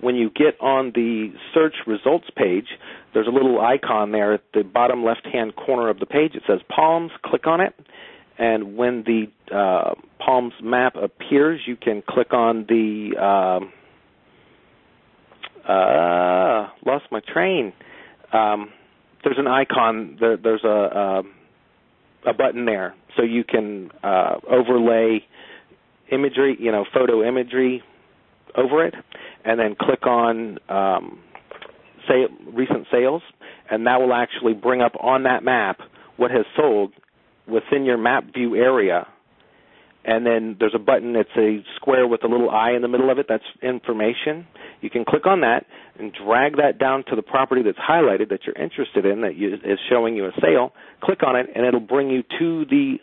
when you get on the search results page, there's a little icon there at the bottom left-hand corner of the page. It says Palms. Click on it. And when the Palms map appears, you can click on the lost my train. There's an icon. There's a button there, so you can overlay imagery, photo imagery over it, and then click on recent sales, and that will actually bring up on that map what has sold within your map view area. And then there's a button. It's a square with a little eye in the middle of it. That's information. You can click on that and drag that down to the property that's highlighted that you're interested in, that is showing you a sale. Click on it, and it'll bring you to the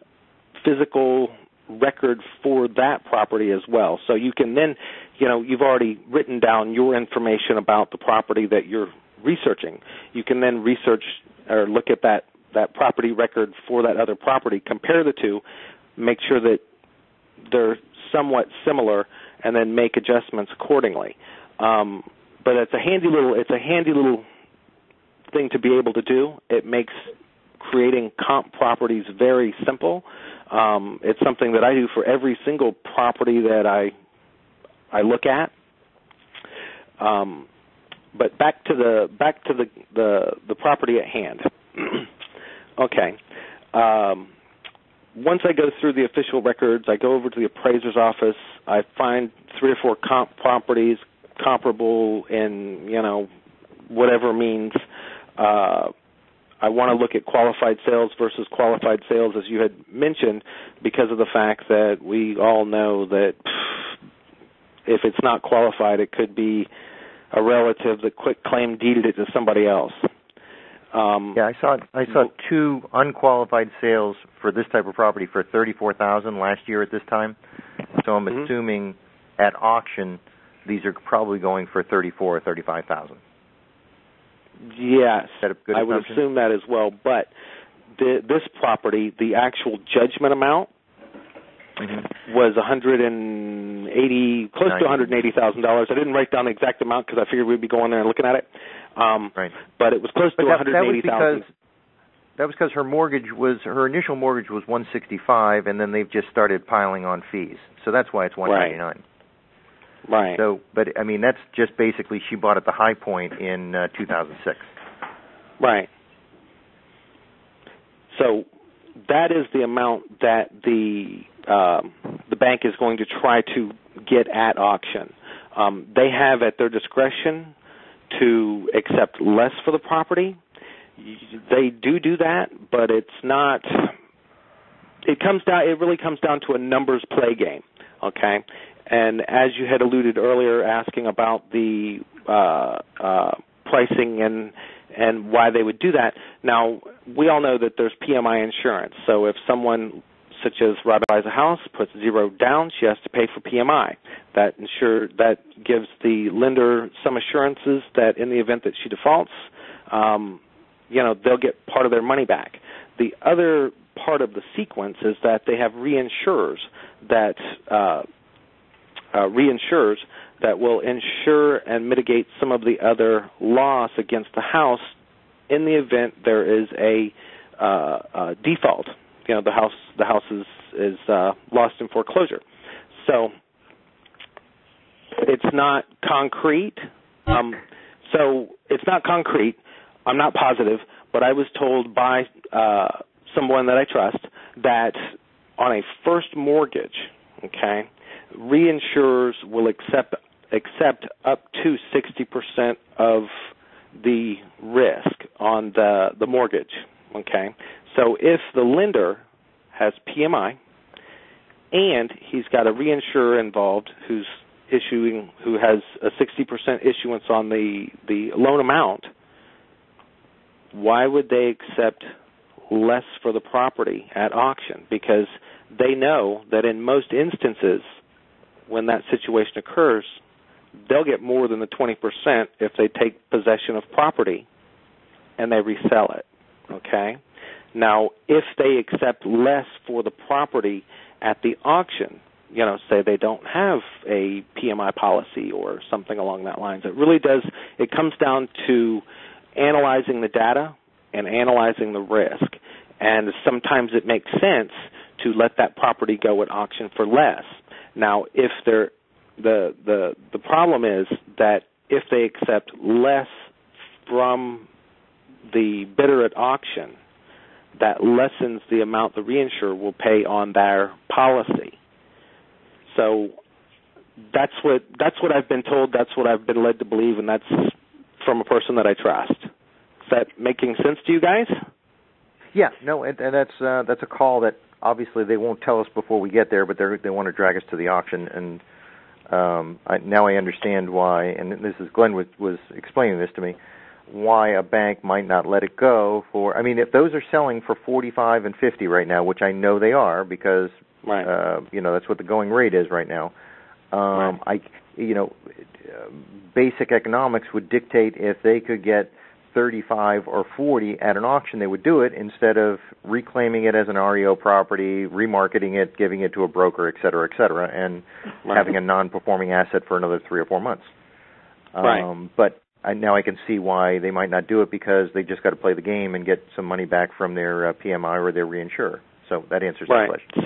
physical record for that property as well. So you can then, you've already written down your information about the property that you're researching. You can then research or look at that property record for that other property, compare the two, make sure that they're somewhat similar, and then make adjustments accordingly. But it's a handy little thing to be able to do. It makes creating comp properties very simple. It's something that I do for every single property that I look at. But back to the property at hand. Okay. Once I go through the official records, I go over to the appraiser's office. I find 3 or 4 comp properties comparable in, whatever means. I want to look at qualified sales versus qualified sales, as you had mentioned, because of the fact that we all know that if it's not qualified, it could be a relative that quick claim deeded it to somebody else. I saw 2 unqualified sales for this type of property for $34,000 last year at this time. So I'm assuming at auction these are probably going for $34,000 or $35,000. Yes, I would assume that as well. But this property, the actual judgment amount was close to $180,000. I didn't write down the exact amount because I figured we'd be going there and looking at it. Right. But it was close to $180,000. That was because her initial mortgage was $165,000, and then they've just started piling on fees. So that's why it's $199,000. Right. So, but I mean, that's just basically she bought at the high point in 2006. Right. So that is the amount that the bank is going to try to get at auction. They have at their discretion to accept less for the property. They do that, but it's not. It really comes down to a numbers play game. Okay. And as you had alluded earlier, asking about the pricing and why they would do that. Now, we all know that there's PMI insurance. So if someone such as Robin buys a house, puts 0 down, she has to pay for PMI. That gives the lender some assurances that in the event that she defaults, they'll get part of their money back. The other part of the sequence is that they have reinsurers that will insure and mitigate some of the other loss against the house in the event there is a default. The house is lost in foreclosure. So it's not concrete. I'm not positive, but I was told by someone that I trust that on a first mortgage, okay, reinsurers will accept up to 60% of the risk on the mortgage, okay? So if the lender has PMI and he's got a reinsurer involved who has a 60% issuance on the loan amount, why would they accept less for the property at auction? Because they know that in most instances, when that situation occurs, they'll get more than the 20% if they take possession of property and they resell it, okay? Now, if they accept less for the property at the auction, say they don't have a PMI policy or something along that lines. It comes down to analyzing the data and analyzing the risk. And sometimes it makes sense to let that property go at auction for less. Now, if the problem is that if they accept less from the bidder at auction, that lessens the amount the reinsurer will pay on their policy. So that's what I've been told. That's what I've been led to believe, and that's from a person that I trust. Is that making sense to you guys? Yeah, no, and that's a call that obviously they won't tell us before we get there, but they want to drag us to the auction, and now I understand why. And this is Glenn was explaining this to me, why a bank might not let it go for. I mean, if those are selling for 45 and 50 right now, which I know they are because right. That's what the going rate is right now. Right. Basic economics would dictate if they could get 35 or 40 at an auction, they would do it instead of reclaiming it as an REO property, remarketing it, giving it to a broker, et cetera, and right. having a non-performing asset for another 3 or 4 months. Right. But now I can see why they might not do it, because they just got to play the game and get some money back from their PMI or their reinsurer. So that answers right. that question.